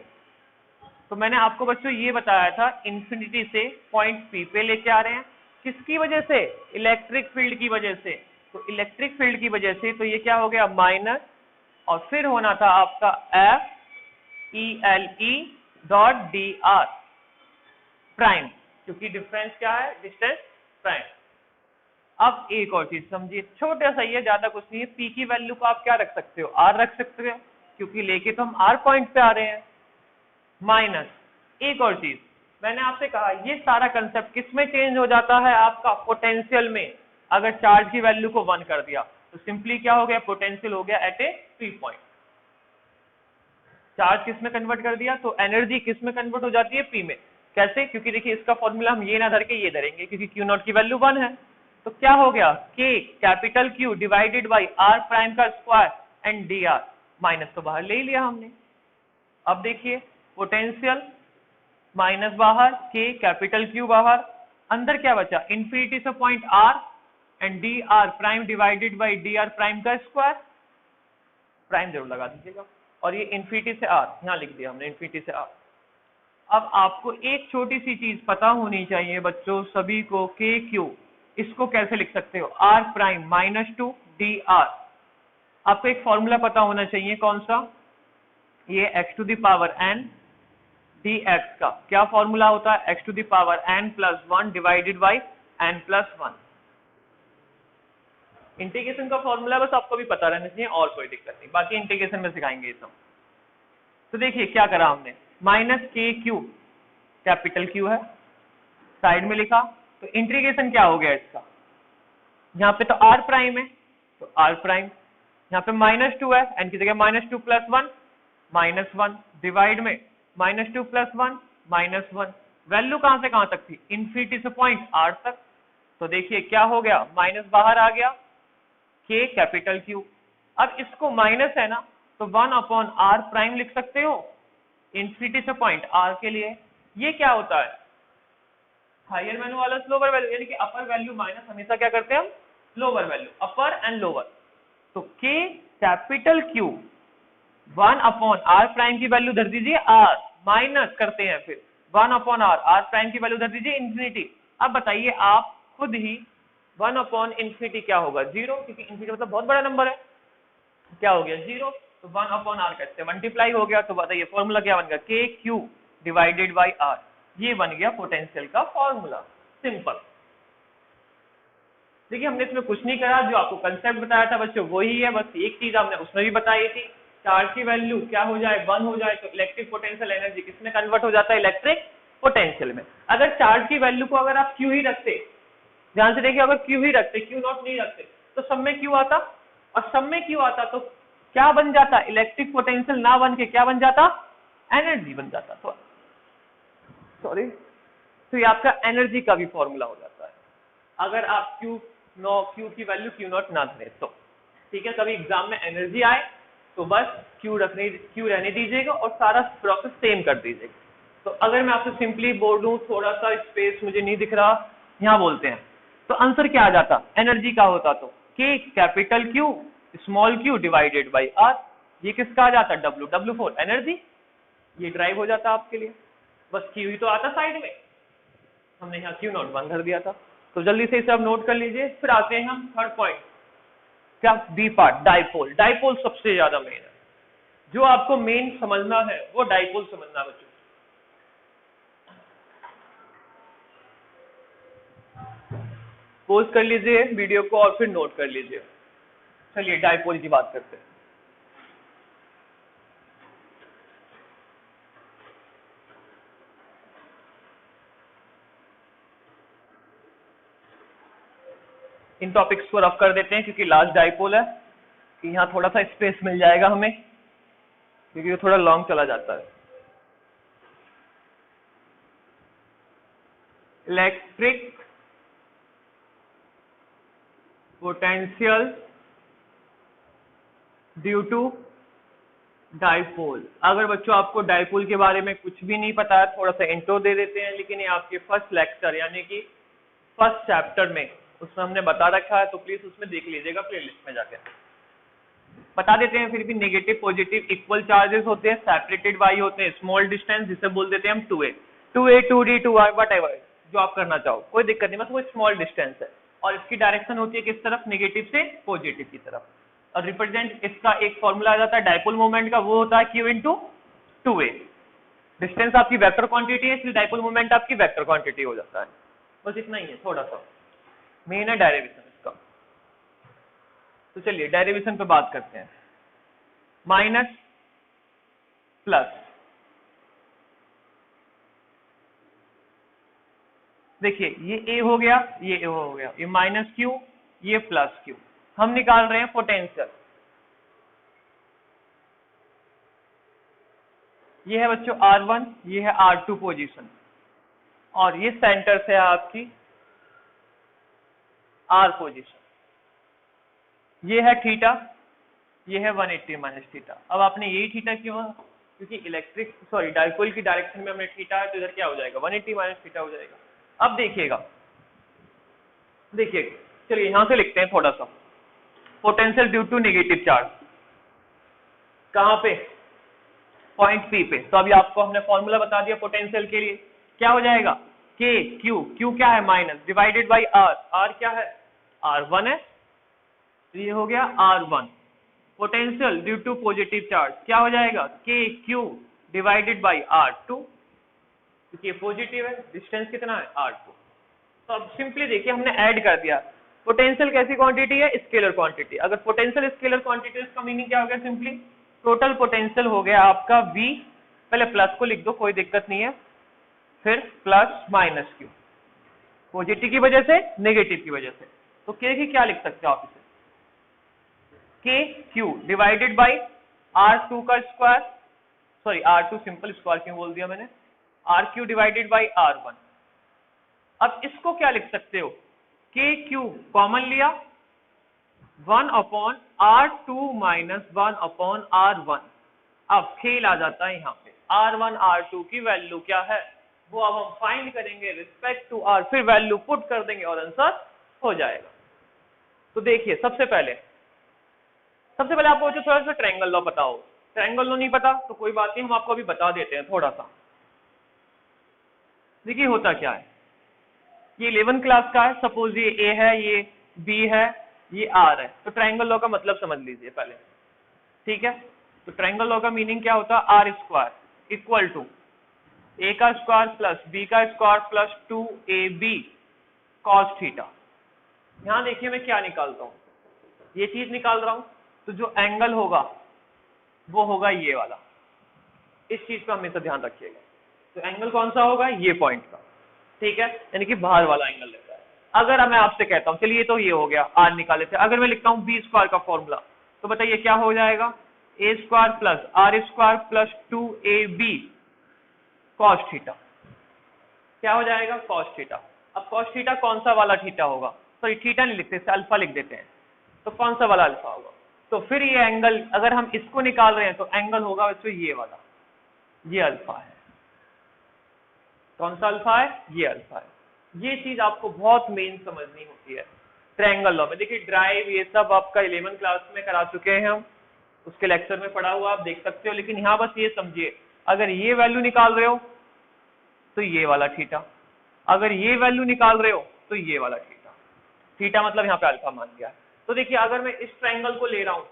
तो मैंने आपको बच्चों ये बताया था, इंफिनिटी से पॉइंट P पे लेके आ रहे हैं, किसकी वजह से, इलेक्ट्रिक फील्ड की वजह से। तो इलेक्ट्रिक फील्ड की वजह से, तो ये क्या हो गया, माइनस, और फिर होना था आपका F E L E dot D R prime, क्योंकि डिफरेंस क्या है, डिस्टेंस प्राइम। अब एक और चीज समझिए, छोटा सा ही है, ज्यादा कुछ नहीं है। पी की वैल्यू को आप क्या रख सकते हो, आर रख सकते हो, क्योंकि लेके तो हम आर पॉइंट पे आ रहे हैं। माइनस एक और चीज, मैंने आपसे कहा ये सारा कंसेप्ट किस में चेंज हो जाता है, आपका पोटेंशियल में। अगर चार्ज की वैल्यू को 1 कर दिया तो सिंपली क्या हो गया, पोटेंशियल हो गया एट ए फ्री पॉइंट। चार्ज किस में कन्वर्ट कर दिया, तो एनर्जी किस में कन्वर्ट हो जाती है, पी में। कैसे, क्योंकि देखिए इसका फॉर्मूला हम ये ना धर के ये धरेंगे, क्योंकि क्यू नॉट की वैल्यू 1 है। तो क्या हो गया, K capital Q divided by R prime का square and D R. Minus तो बाहर ले ही लिया हमने। अब देखिए पोटेंशियल माइनस बाहर, के कैपिटल क्यू बाहर, अंदर क्या बचा, इन्फिनिटी से point R and D R prime divided by D R prime का स्क्वायर। प्राइम जरूर लगा दीजिएगा। और ये इन्फिनिटी से आर, यहाँ लिख दिया हमने इन्फिनिटी से आर। अब आपको एक छोटी सी चीज पता होनी चाहिए बच्चों सभी को, के क्यू, इसको कैसे लिख सकते हो, R prime minus two D R. आपको एक फॉर्मूला पता होना चाहिए, कौन सा, ये X to the power N D X का क्या फॉर्मूला होता है, X to the power N plus 1 divided by N plus 1। Integration का फॉर्मूला बस आपको भी पता रहना चाहिए, और कोई दिक्कत नहीं, बाकी इंटीग्रेशन में सिखाएंगे ये सब। तो देखिए क्या करा हमने, माइनस के क्यू, कैपिटल क्यू है, साइड में लिखा, तो इंटीग्रेशन क्या हो गया इसका, यहाँ पे तो आर प्राइम है तो आर प्राइम, यहाँ पे -2 है, एन की जगह -2 प्लस 1 -1, डिवाइड में -2 प्लस 1 -1। वैल्यू कहां से कहां तक थी, इन्फिनिटी से पॉइंट आर तक। तो देखिए क्या हो गया, माइनस बाहर आ गया, के कैपिटल क्यू। अब इसको माइनस है ना, तो 1 अपॉन आर प्राइम लिख सकते हो, इन्फिनिटी से पॉइंट आर के लिए। ये क्या होता है, हायर वैल्यू वाला लोअर वैल्यू, यानी कि अपर वैल्यू माइनस हमेशा क्या करते हैं हम, lower value, upper and lower. तो K capital Q 1 upon R prime की वैल्यू धर दीजिए आर, माइनस करते हैं फिर 1 अपॉन आर, आर प्राइम की वैल्यू धर दीजिए इन्फिनिटी। अब बताइए आप खुद ही, 1 अपॉन इन्फिनिटी क्या होगा, 0, क्योंकि इन्फिनिटी मतलब बहुत बड़ा नंबर है, क्या हो गया 0, तो 1 अपॉन आर कैसे मल्टीप्लाई हो गया। तो बताइए फॉर्मूला क्या बन गया, के क्यू डिवाइडेड बाई आर, ये बन गया पोटेंशियल का फॉर्मूला, सिंपल। देखिए हमने इसमें कुछ नहीं करा, जो आपको कंसेप्ट बताया था बच्चों वही है, बस एक चीज हमने उसमें भी बताई थी, चार्ज की वैल्यू क्या हो जाए, 1 हो जाए तो इलेक्ट्रिक पोटेंशियल एनर्जी किसमें कन्वर्ट हो जाता है, इलेक्ट्रिक पोटेंशियल में। अगर चार्ज की वैल्यू को अगर आप क्यू ही रखते, ध्यान से देखिए, अगर क्यू ही रखते, क्यू नॉट नहीं रखते, तो सब में क्यू आता, और सब में क्यू आता तो क्या बन जाता, इलेक्ट्रिक पोटेंशियल ना बन के क्या बन जाता, एनर्जी बन जाता। तो सॉरी, तो ये आपका एनर्जी का भी फॉर्मूला हो जाता है, अगर आप क्यू की वैल्यू क्यू नॉट ना धरे तो। ठीक है, कभी एग्जाम में एनर्जी आए तो बस क्यू रहने दीजिएगा और सारा प्रोसेस सेम कर दीजिएगा। तो अगर मैं आपसे सिंपली बोल दूं, थोड़ा सा स्पेस मुझे नहीं दिख रहा, यहाँ बोलते हैं, तो आंसर क्या आ जाता, एनर्जी का होता तो K capital Q small Q divided by R. ये किसका आ जाता, W फॉर एनर्जी, ये ड्राइव हो जाता आपके लिए। बस क्यू ही तो आता साइड में, हमने यहाँ क्यू नॉट 1 धर दिया था। तो जल्दी से इसे आप नोट कर लीजिए। फिर आते हैं हम थर्ड पॉइंट, क्या, बी पार्ट, डाइपोल। डाइपोल सबसे ज्यादा मेन है, जो आपको मेन समझना है वो डाइपोल समझना बच्चों। पोज कर लीजिए वीडियो को और फिर नोट कर लीजिए। चलिए डाइपोल की बात करते हैं। इन टॉपिक्स को रफ कर देते हैं क्योंकि लास्ट डाइपोल है, कि यहाँ थोड़ा सा स्पेस मिल जाएगा हमें, क्योंकि वो थोड़ा लॉन्ग चला जाता है। Electric potential due to dipole. अगर बच्चों आपको डाइपोल के बारे में कुछ भी नहीं पता है, थोड़ा सा इंट्रो दे देते हैं, लेकिन ये आपके फर्स्ट लेक्चर यानी कि फर्स्ट चैप्टर में उसमें हमने बता रखा है, तो प्लीज उसमें देख लीजिएगा प्लेलिस्ट में जाके। बता देते हैं फिर भी, नेगेटिव पॉजिटिव इक्वल चार्जेस होते हैं, सेपरेटेड बाई होते हैं स्मॉल डिस्टेंस, जिसे बोल देते हैं हम 2a 2d 2i व्हाटएवर जो आप करना चाहो, कोई दिक्कत नहीं, बस वो स्मॉल डिस्टेंस है। और इसकी डायरेक्शन होती है किस तरफ, नेगेटिव से पॉजिटिव की तरफ। और रिप्रेजेंट इसका एक फॉर्मूला आ जाता है डाइपोल मोमेंट का, वो होता है q इंटू 2a। डिस्टेंस आपकी वेक्टर क्वांटिटी है, इसलिए डाइपोल मोमेंट आपकी वेक्टर क्वांटिटी हो जाता है। बस इतना ही है, थोड़ा सा मेन है डेरिवेशन इसका। तो चलिए डेरिवेशन पे बात करते हैं। माइनस प्लस, देखिए ये ए हो गया, ये ए हो गया, ये माइनस क्यू, ये प्लस क्यू। हम निकाल रहे हैं पोटेंशियल। ये है बच्चों R1, ये है R2 पोजीशन, और ये सेंटर से है आपकी R पोजीशन। ये है थीटा, ये है 180 माइनस थीटा। अब आपने यही थीटा क्यों, क्योंकि डाइपोल की डायरेक्शन में हमने थीटा है, तो इधर क्या हो जाएगा 180 माइनस थीटा हो जाएगा। अब देखिएगा, देखिए चलिए यहां से लिखते हैं थोड़ा सा। Potential due to negative charge कहां पे, पॉइंट पी पे। तो अभी आपको हमने फॉर्मूला बता दिया पोटेंशियल के लिए, क्या हो जाएगा के क्यू, क्यू क्या है minus, divided by R, R क्या है R1 है, तो ये हो गया R1। Potential due to positive charge क्या हो जाएगा के क्यू डिवाइडेड बाई R2, क्योंकि ये पॉजिटिव है, डिस्टेंस कितना है R2। तो अब सिंपली देखिए हमने ऐड कर दिया। पोटेंशियल कैसी क्वांटिटी है, स्केलर क्वांटिटी। अगर पोटेंशियल स्केलर क्वांटिटी, इसका मीनिंग क्या हो गया, सिंपली टोटल पोटेंशियल हो गया आपका V, पहले प्लस को लिख दो कोई दिक्कत नहीं है, फिर प्लस माइनस क्यू, पॉजिटिव की वजह से नेगेटिव की वजह से। तो के की क्या लिख सकते हो आप इसे, के क्यू डिवाइडेड बाई R2 का square, sorry R2 simple square क्यों बोल दिया मैंने, RQ डिवाइडेड बाई R1। अब इसको क्या लिख सकते हो, के क्यू कॉमन लिया, 1 upon R2 minus 1 upon R1। अब खेल आ जाता है यहाँ पे, R1 R2 की वैल्यू क्या है वो अब हम फाइंड करेंगे रिस्पेक्ट टू R, फिर वैल्यू पुट कर देंगे और आंसर हो जाएगा। तो देखिए सबसे पहले आपको थोड़ा सा ट्रायंगल लॉ पता हो। ट्रायंगल लॉ नहीं पता तो कोई बात नहीं, हम आपको अभी बता देते हैं थोड़ा सा। देखिए होता क्या है, ये 11 क्लास का है, सपोज ये ए है, ये बी है, ये आर है। तो ट्रायंगल लॉ का मतलब समझ लीजिए पहले, ठीक है। तो ट्रायंगल लॉ का मीनिंग क्या होता है, आर स्क्वायर इक्वल टू ए का स्क्वायर प्लस बी का square plus 2ab cos theta. यहां देखिए मैं क्या निकालता हूं, ये चीज निकाल रहा हूं, तो जो एंगल होगा वो होगा ये वाला। इस चीज का हमेशा ध्यान रखिएगा। तो एंगल कौन सा होगा, ये पॉइंट का, ठीक है, यानी कि बाहर वाला एंगल लेता है। अगर मैं आपसे कहता हूं, चलिए तो ये हो गया, आर निकाले थे, अगर मैं लिखता हूं बी स्क्वायर का फॉर्मूला, तो बताइए क्या हो जाएगा, A square plus R square plus 2ab cos theta. क्या हो जाएगा, कॉस थीटा। अब कॉस थीटा कौन सा वाला थीटा होगा, सॉरी थीटा नहीं लिखते, अल्फा लिख देते हैं। तो कौन सा वाला अल्फा होगा, तो फिर ये एंगल अगर हम इसको निकाल रहे हैं तो एंगल होगा बच्चों ये वाला, ये अल्फा है। कौन सा अल्फा है, ये अल्फा है। ये चीज आपको बहुत मेन समझनी होती है ट्रायंगल लॉ में। देखिए ड्राइव ये सब आपका 11 क्लास में करा चुके हैं हम, उसके लेक्चर में पढ़ा हुआ आप देख सकते हो, लेकिन यहाँ बस ये समझिए, अगर ये वैल्यू निकाल रहे हो तो ये वाला थीटा, अगर ये वैल्यू निकाल रहे हो तो ये वाला थीटा। थीटा मतलब यहाँ पे अल्फा मान लिया। तो देखिए अगर मैं इस ट्रायंगल को ले रहा हूं,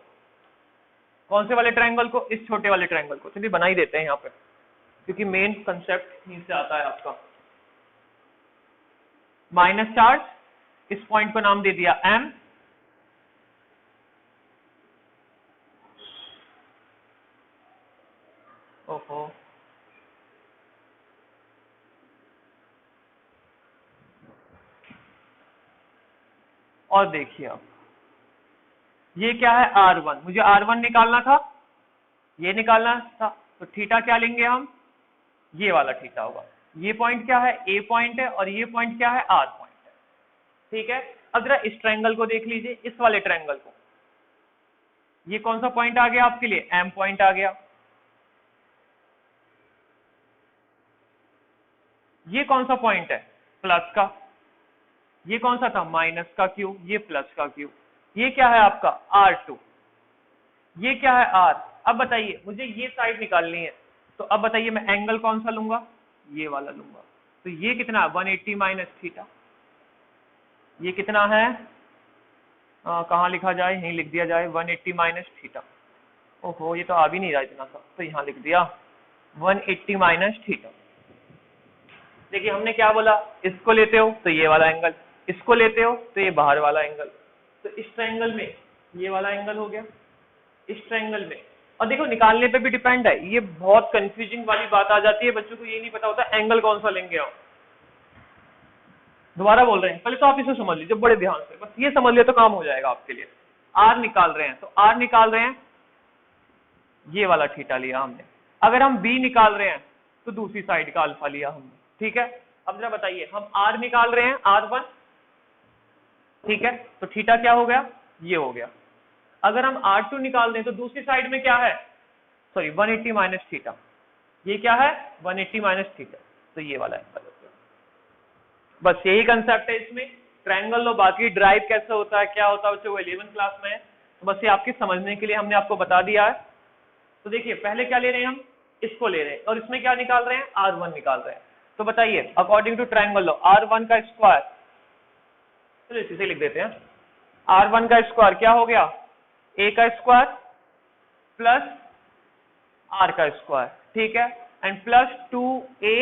कौन से वाले ट्रायंगल को, इस छोटे वाले ट्रायंगल को, चलिए बना ही देते हैं यहाँ पे, क्योंकि मेन कंसेप्ट यहीं से आता है आपका। माइनस चार्ज, इस पॉइंट को नाम दे दिया M, ओहो और देखिए अब ये क्या है R1, मुझे R1 निकालना था, ये निकालना था, तो थीटा क्या लेंगे हम, ये वाला थीटा होगा। ये पॉइंट क्या है, A पॉइंट है, और ये पॉइंट क्या है, R पॉइंट है, ठीक है। अब जरा इस ट्रायंगल को देख लीजिए, इस वाले ट्रायंगल को, ये कौन सा पॉइंट आ गया आपके लिए, M पॉइंट आ गया। ये कौन सा पॉइंट है, प्लस का। ये कौन सा था, माइनस का Q, ये प्लस का Q। ये क्या है आपका R2, ये क्या है R। अब बताइए मुझे ये साइड निकालनी है, तो अब बताइए मैं एंगल कौन सा लूंगा, ये वाला लूंगा। तो ये कितना है, 180 माइनस थीटा। ये कितना है, कहाँ लिखा जाए, यहीं लिख दिया जाए, 180 माइनस थीटा। ओहो ये तो आ भी नहीं रहा इतना सा, तो यहाँ लिख दिया 180 माइनस थीटा। देखिए हमने क्या बोला, इसको लेते हो तो ये वाला एंगल, इसको लेते हो तो ये बाहर वाला एंगल, तो इस ट्रायंगल में ये वाला एंगल हो गया, इस ट्रायंगल में। और देखो निकालने पे भी डिपेंड है, ये बहुत कंफ्यूजिंग वाली बात आ जाती है, बच्चों को ये नहीं पता होता एंगल कौन सा लेंगे हम। दोबारा बोल रहे हैं, पहले तो आप इसे समझ लीजिए बड़े ध्यान से, बस ये समझ लिया तो काम हो जाएगा आपके लिए। आर निकाल रहे हैं तो आर निकाल रहे हैं, ये वाला थीटा लिया हमने। अगर हम बी निकाल रहे हैं तो दूसरी साइड का अल्फा लिया हमने, ठीक है। अब जरा बताइए, हम आर निकाल रहे हैं R1, ठीक है, तो थीटा क्या हो गया, ये हो गया। अगर हम R2 निकाल दें तो दूसरी साइड में क्या है, सॉरी 180 माइनस थीटा, ये क्या है 180 माइनस थीटा, तो ये वाला एंगल हो गया। बस यही कंसेप्ट है इसमें, ट्रायंगल लो, बाकी ड्राइव कैसे होता है क्या होता है वो 11th क्लास में है, तो बस ये आपके समझने के लिए हमने आपको बता दिया है। तो देखिए पहले क्या ले रहे हैं हम, इसको ले रहे हैं, और इसमें क्या निकाल रहे हैं, R1 निकाल रहे हैं। तो बताइए according to triangle low, R1 का स्क्वायर, चलो इसे लिख देते हैं, R1 का स्क्वायर क्या हो गया, A का स्क्वायर प्लस R का स्क्वायर, ठीक है, and plus 2A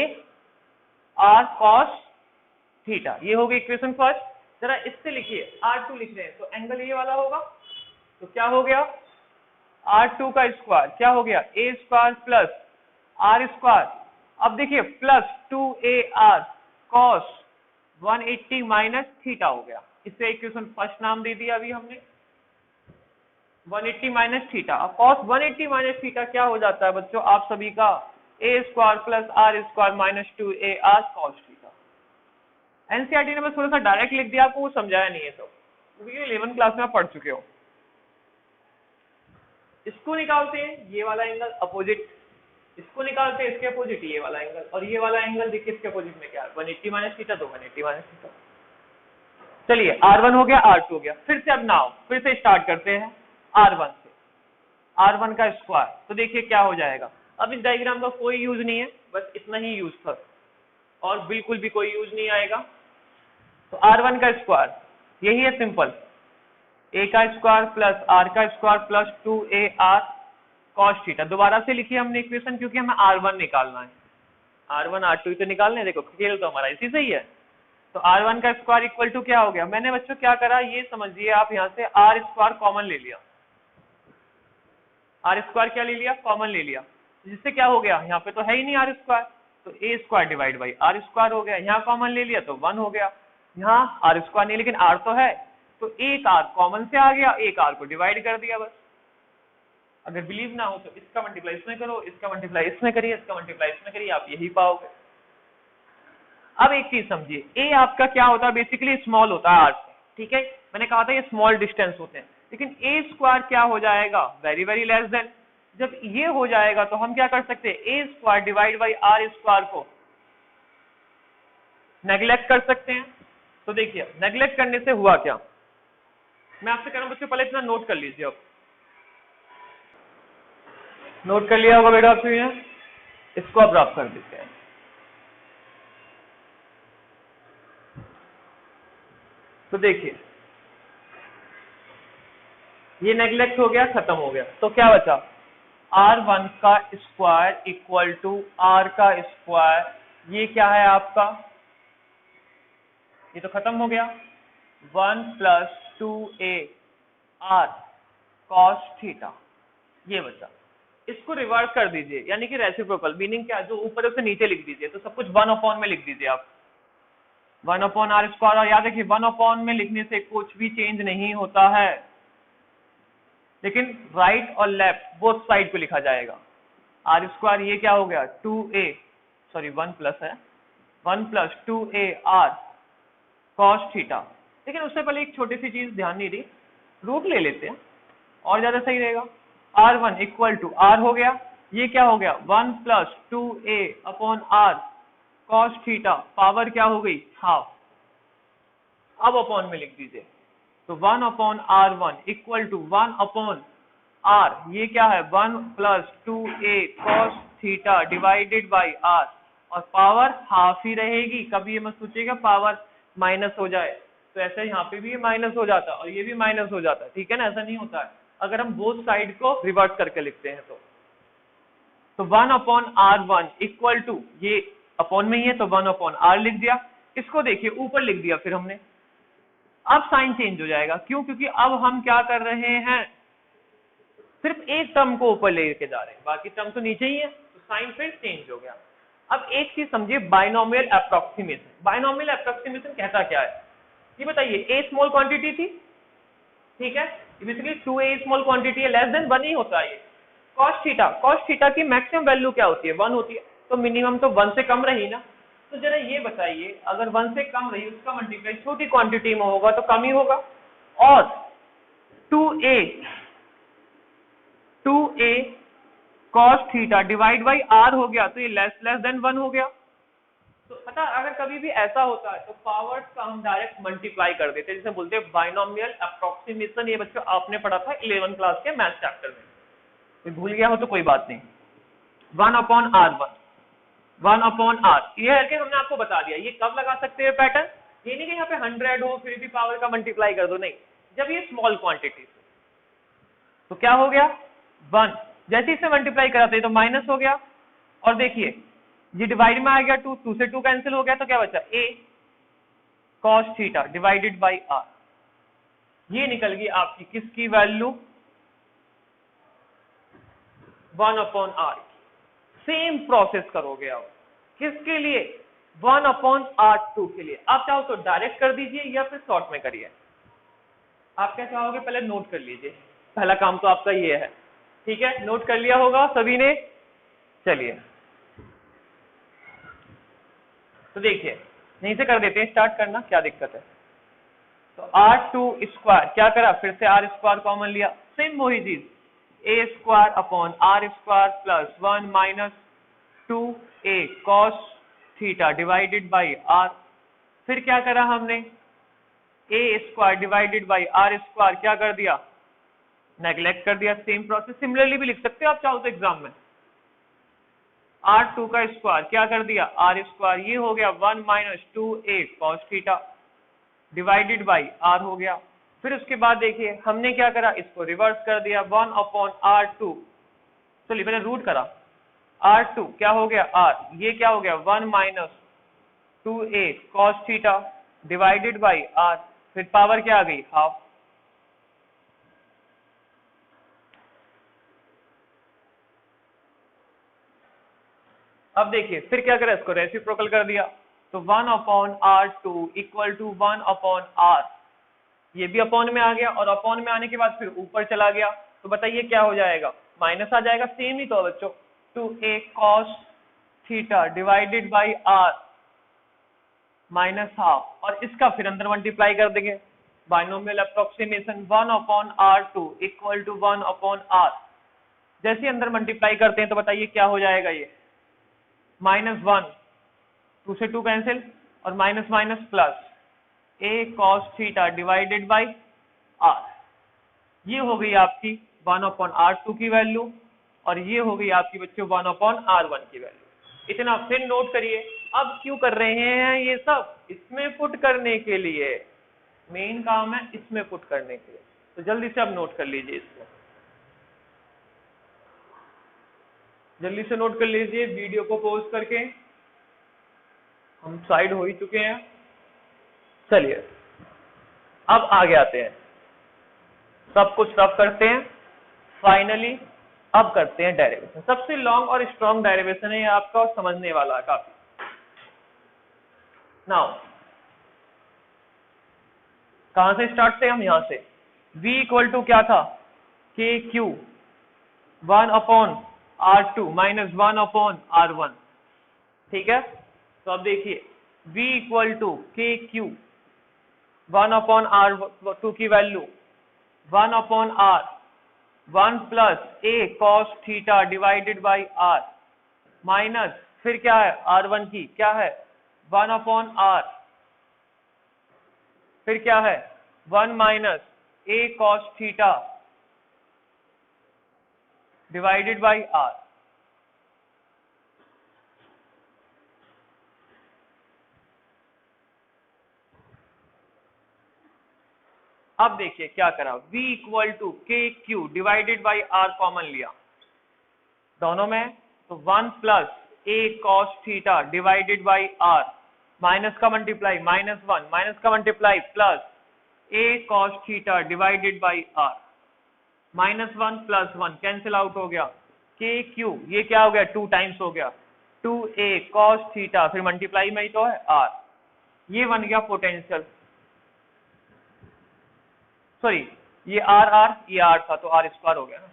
R cos theta, ये हो गई इक्वेशन फर्स्ट। जरा इससे लिखिए, R2 लिख रहे हैं तो एंगल ये वाला होगा, तो क्या हो गया, R2 का स्क्वायर क्या हो गया, A square plus R square. अब देखिए plus 2AR cos 180 minus theta हो गया, इससे इक्वेशन फर्स्ट नाम दे दिया अभी हमने, 180 माइनस थीटा। अब cos 180 माइनस थीटा क्या हो जाता है बच्चों आप सभी का, A square plus R square minus 2AR cos theta. NCERT ने बस थोड़ा सा डायरेक्ट लिख दिया, आपको वो समझाया नहीं है, तो क्योंकि 11th क्लास में आप पढ़ चुके हो। इसको निकालते हैं ये वाला एंगल अपोजिट, इसको निकालते हैं इसके अपोजिट ये वाला एंगल, और ये वाला एंगल देखिए इसके अपोजिट में क्या है 180 माइनस थीटा, तो 180 माइनस थीटा। चलिए R1 हो गया, R2 हो गया, फिर से अब नाउ फिर से स्टार्ट करते हैं R1 से, R1 का स्क्वायर, तो देखिए क्या हो जाएगा। अब इस डायग्राम का कोई यूज नहीं है, बस इतना ही यूज था, और बिल्कुल भी कोई यूज नहीं आएगा। तो R1 का स्क्वायर यही है सिंपल, A का स्क्वायर प्लस R का square plus 2AR cos theta. दोबारा से लिखिए हमने इक्वेशन, क्योंकि हमें R1 निकालना है, R1 R2 तो निकालने हैं, देखो खेल तो हमारा इसी से ही है। तो R1 का स्क्वायर इक्वल टू क्या हो गया, मैंने बच्चों क्या करा ये समझिए आप, यहाँ से R स्क्वायर कॉमन ले लिया, R स्क्वायर क्या ले लिया, कॉमन ले लिया, जिससे क्या हो गया, यहाँ पे तो है ही नहीं R स्क्वायर, तो A square divide by R square हो गया, यहाँ कॉमन ले लिया तो 1 हो गया, यहाँ R स्क्वायर नहीं लेकिन R तो है, तो एक R कॉमन से आ गया, एक R को डिवाइड कर दिया बस। अगर बिलीव ना हो तो इसका मल्टीप्लाई इसमें करो, इसका मल्टीप्लाई इसमें करिए, इसका मल्टीप्लाई इसमें करिए, आप यही पाओगे। अब एक चीज समझिए, ए आपका क्या होता है, बेसिकली स्मॉल होता है R से, ठीक है, मैंने कहा था ये स्मॉल डिस्टेंस होते हैं, लेकिन ए स्क्वायर क्या हो जाएगा, वेरी वेरी लेस देन। जब ये हो जाएगा तो हम क्या कर सकते हैं, A square divide by R square को नेग्लेक्ट कर सकते हैं। तो देखिए नेग्लेक्ट करने से हुआ क्या, मैं आपसे कह रहा हूं बच्चों पहले इतना नोट कर लीजिए, अब नोट कर लिया होगा बेटा आपने, इसको अब रफ कर देते हैं। तो देखिए ये नेग्लेक्ट हो गया, खत्म हो गया, तो क्या बचा, R1 का स्क्वायर इक्वल टू R का स्क्वायर, ये क्या है आपका, ये तो खत्म हो गया, 1 प्लस 2AR cos थीटा, ये बचा। इसको रिवर्स कर दीजिए, यानी कि रेसिप्रोकल, मीनिंग क्या, जो ऊपर उसे नीचे लिख दीजिए, तो सब कुछ 1 अपॉन में लिख दीजिए आप, 1 अपॉन R स्क्वायर, और याद रखिए 1 अपॉन में लिखने से कुछ भी चेंज नहीं होता है, लेकिन राइट और लेफ्ट बोथ साइड पे लिखा जाएगा। R स्क्वायर ये क्या हो गया 2A, सॉरी 1 प्लस है, 1 प्लस 2AR cos थीटा। लेकिन उससे पहले एक छोटी सी चीज ध्यान नहीं दी, रूट ले लेते हैं और ज्यादा सही रहेगा। R1 इक्वल टू R हो गया, ये क्या हो गया 1 plus 2A upon R cos theta, power क्या हो गई हाफ, अब अपॉन में लिख दीजिए, तो 1 upon R1 equal to 1 upon R, ये क्या है 1 plus 2A cos theta divided by R, और पावर हाफ ही रहेगी, कभी ये मत सोचिएगा पावर माइनस हो जाए, तो ऐसे यहाँ पे भी ये माइनस हो जाता और ये भी माइनस हो जाता, ठीक है ना, ऐसा नहीं होता है अगर हम बोथ साइड को रिवर्स करके लिखते हैं तो। तो 1/r1 इक्वल टू, ये अपॉन में ही है तो 1/r लिख दिया, इसको देखिए ऊपर लिख दिया फिर हमने। अब साइन चेंज हो जाएगा, क्यों? क्योंकि अब हम क्या कर रहे हैं, सिर्फ एक टर्म को ऊपर लेके जा रहे हैं, बाकी टर्म तो नीचे ही है, तो साइन फिर चेंज हो गया। अब एक चीज समझिए, बाइनोमियल अप्रोक्सीमेशन। बाइनोमियल अप्रोक्सीमेशन कहता क्या है, ये बताइए। ए स्मॉल क्वांटिटी थी, ठीक है, बेसिकली 2a स्मॉल क्वांटिटी है, लेस देन 1 ही होता है ये। कॉस थीटा की मैक्सिमम वैल्यू क्या होती है, 1 होती है, तो मिनिमम तो 1 से कम रही ना। तो जरा ये बताइए, अगर 1 से कम रही, उसका मल्टीप्लाई छोटी क्वांटिटी में होगा तो कम ही होगा। और 2a cos theta divide by R हो गया, तो ये लेस देन 1 हो गया। तो पता, अगर कभी भी ऐसा होता है तो पावर्स का हम डायरेक्ट मल्टीप्लाई कर देते हैं, जिसे बोलते हैं बाइनोमियल अप्रोक्सीमेशन। ये बच्चों आपने पढ़ा था 11th क्लास के मैथ चैप्टर में, कोई भूल गया हो तो कोई बात नहीं। 1/r ये है कि हमने आपको बता दिया। ये कब लगा सकते हैं पैटर्न, ये नहीं कि यहाँ पे 100 हो फिर भी पावर का मल्टीप्लाई कर दो, नहीं, जब ये स्मॉल क्वांटिटी। तो क्या हो गया, 1, जैसे इसे मल्टीप्लाई कराते तो माइनस हो गया, और देखिए ये डिवाइड में आ गया, 2 से 2 कैंसिल हो गया, तो क्या बचा, a cos theta divided by r। ये निकल गई आपकी किसकी वैल्यू, 1/r। सेम प्रोसेस करोगे आप, किसके लिए, 1/r2 के लिए। आप चाहो तो डायरेक्ट कर दीजिए या फिर शॉर्ट में करिए, आप क्या चाहोगे पहले नोट कर लीजिए, पहला काम तो आपका ये है, ठीक है। नोट कर लिया होगा सभी ने, चलिए तो देखिए यहीं से कर देते हैं, स्टार्ट करना, क्या दिक्कत है। तो r2 स्क्वायर क्या करा, फिर से r स्क्वायर कॉमन लिया, सेम वही चीज, a square upon r square plus 1 minus 2a cos theta divided by r। फिर क्या करा हमने, a square divided by r square क्या कर दिया, नेग्लेक्ट कर दिया। सेम प्रोसेस सिमिलरली भी लिख सकते हो आप चाहो तो एग्जाम में। r2 का स्क्वायर क्या कर दिया, r स्क्वायर, ये हो गया 1 minus 2a cos theta divided by r हो गया। फिर उसके बाद देखिए हमने क्या करा, इसको रिवर्स कर दिया, 1/r2, चलिए मैंने रूट करा, r2 क्या हो गया r, ये क्या हो गया 1 minus 2a cos theta divided by r, फिर पावर क्या आ गई, हाफ। अब देखिए फिर क्या करा, इसको रेसिप्रोकल कर दिया, तो 1/r2 इक्वल टू 1/r, ये भी अपॉन में आ गया, और अपॉन में आने के बाद फिर ऊपर चला गया, तो बताइए क्या हो जाएगा, माइनस आ जाएगा, सेम ही तो बच्चों, 2a cos theta divided by r minus half, और इसका फिर अंदर मल्टीप्लाई कर देंगे, binomial approximation 1/r2 equal to 1/r। जैसे अंदर मल्टीप्लाई करते हैं तो बताइए क्या हो जाएगा, ये -1, 2 से 2 कैंसिल, और minus minus plus a cos theta divided by r। ये हो गई आपकी 1/r2 की वैल्यू, और ये हो गई आपकी बच्चों 1/r1 की वैल्यू। इतना फिर नोट करिए। अब क्यों कर रहे हैं ये सब, इसमें पुट करने के लिए, मेन काम है इसमें पुट करने के लिए। तो जल्दी से अब नोट कर लीजिए, इसको जल्दी से नोट कर लीजिए, वीडियो को पॉज करके, हम साइड हो ही चुके हैं। चलिए अब आगे आते हैं, सब कुछ रफ करते हैं, फाइनली अब करते हैं डेरिवेशन। सबसे लॉन्ग और स्ट्रॉन्ग डेरिवेशन है ये आपका, और समझने वाला है काफी। नाउ कहां से स्टार्ट थे हम, यहां से v इक्वल टू क्या था, के क्यू 1/r2 माइनस 1/r1, ठीक है। तो अब देखिए v इक्वल टू के क्यू 1/r2 की value 1/r 1 plus a cos theta divided by r, minus फिर क्या है r1 की, क्या है 1/r, फिर क्या है 1 minus a cos theta divided by r। अब देखिए क्या करा, v इक्वल टू के Q divided by r common लिया दोनों में, तो 1 plus a cos theta divided by r, minus का मल्टीप्लाई -1, माइनस का multiply plus a cos theta divided by r, -1 + 1 cancel out हो गया, k क्यू, ये क्या हो गया 2 टाइम्स हो गया, 2a cos थीटा, फिर मल्टीप्लाई में ही तो है r, ये बन गया पोटेंशियल, सॉरी ये r ये r था तो r² हो गया ना।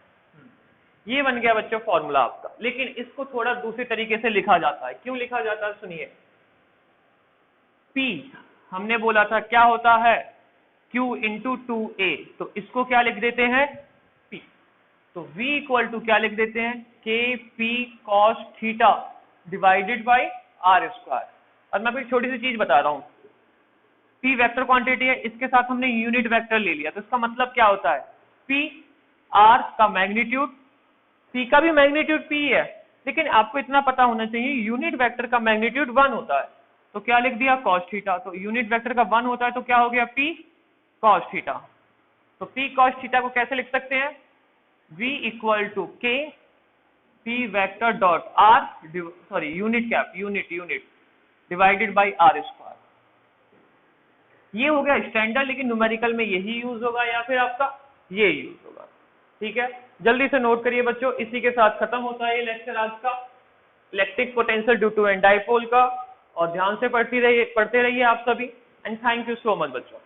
ये बन गया बच्चों फॉर्मूला आपका। लेकिन इसको थोड़ा दूसरी तरीके से लिखा जाता है। क्यों लिखा जाता है सुनिए। P हमने बोला था क्या होता है, Q × 2a, तो इसको क्या लिख देते हैं P, तो V = क्या लिख देते हैं KP cos theta divided by r²। और मैं फिर छोटी सी चीज बता रहा हूं, P वेक्टर क्वांटिटी है, इसके साथ हमने यूनिट वेक्टर ले लिया, तो इसका मतलब क्या होता है P R का मैग्नीट्यूड, P का भी मैग्नीट्यूड P है, लेकिन आपको इतना पता होना चाहिए यूनिट वेक्टर का मैग्नीट्यूड 1 होता है, तो क्या लिख दिया cos थीटा, तो यूनिट वेक्टर का 1 होता है तो क्या हो गया P cos थीटा। तो P cos थीटा को कैसे लिख सकते हैं, V = K P vector dot R, sorry unit cap, unit divided by r²। ये हो गया स्टैंडर्ड, लेकिन न्यूमेरिकल में यही यूज होगा या फिर आपका ये यूज होगा। ठीक है, जल्दी से नोट करिए बच्चों। इसी के साथ खत्म होता है ये लेक्चर आज का, electric potential due to an dipole का। और ध्यान से पढ़ते रहिए आप सभी, and thank you so much बच्चों।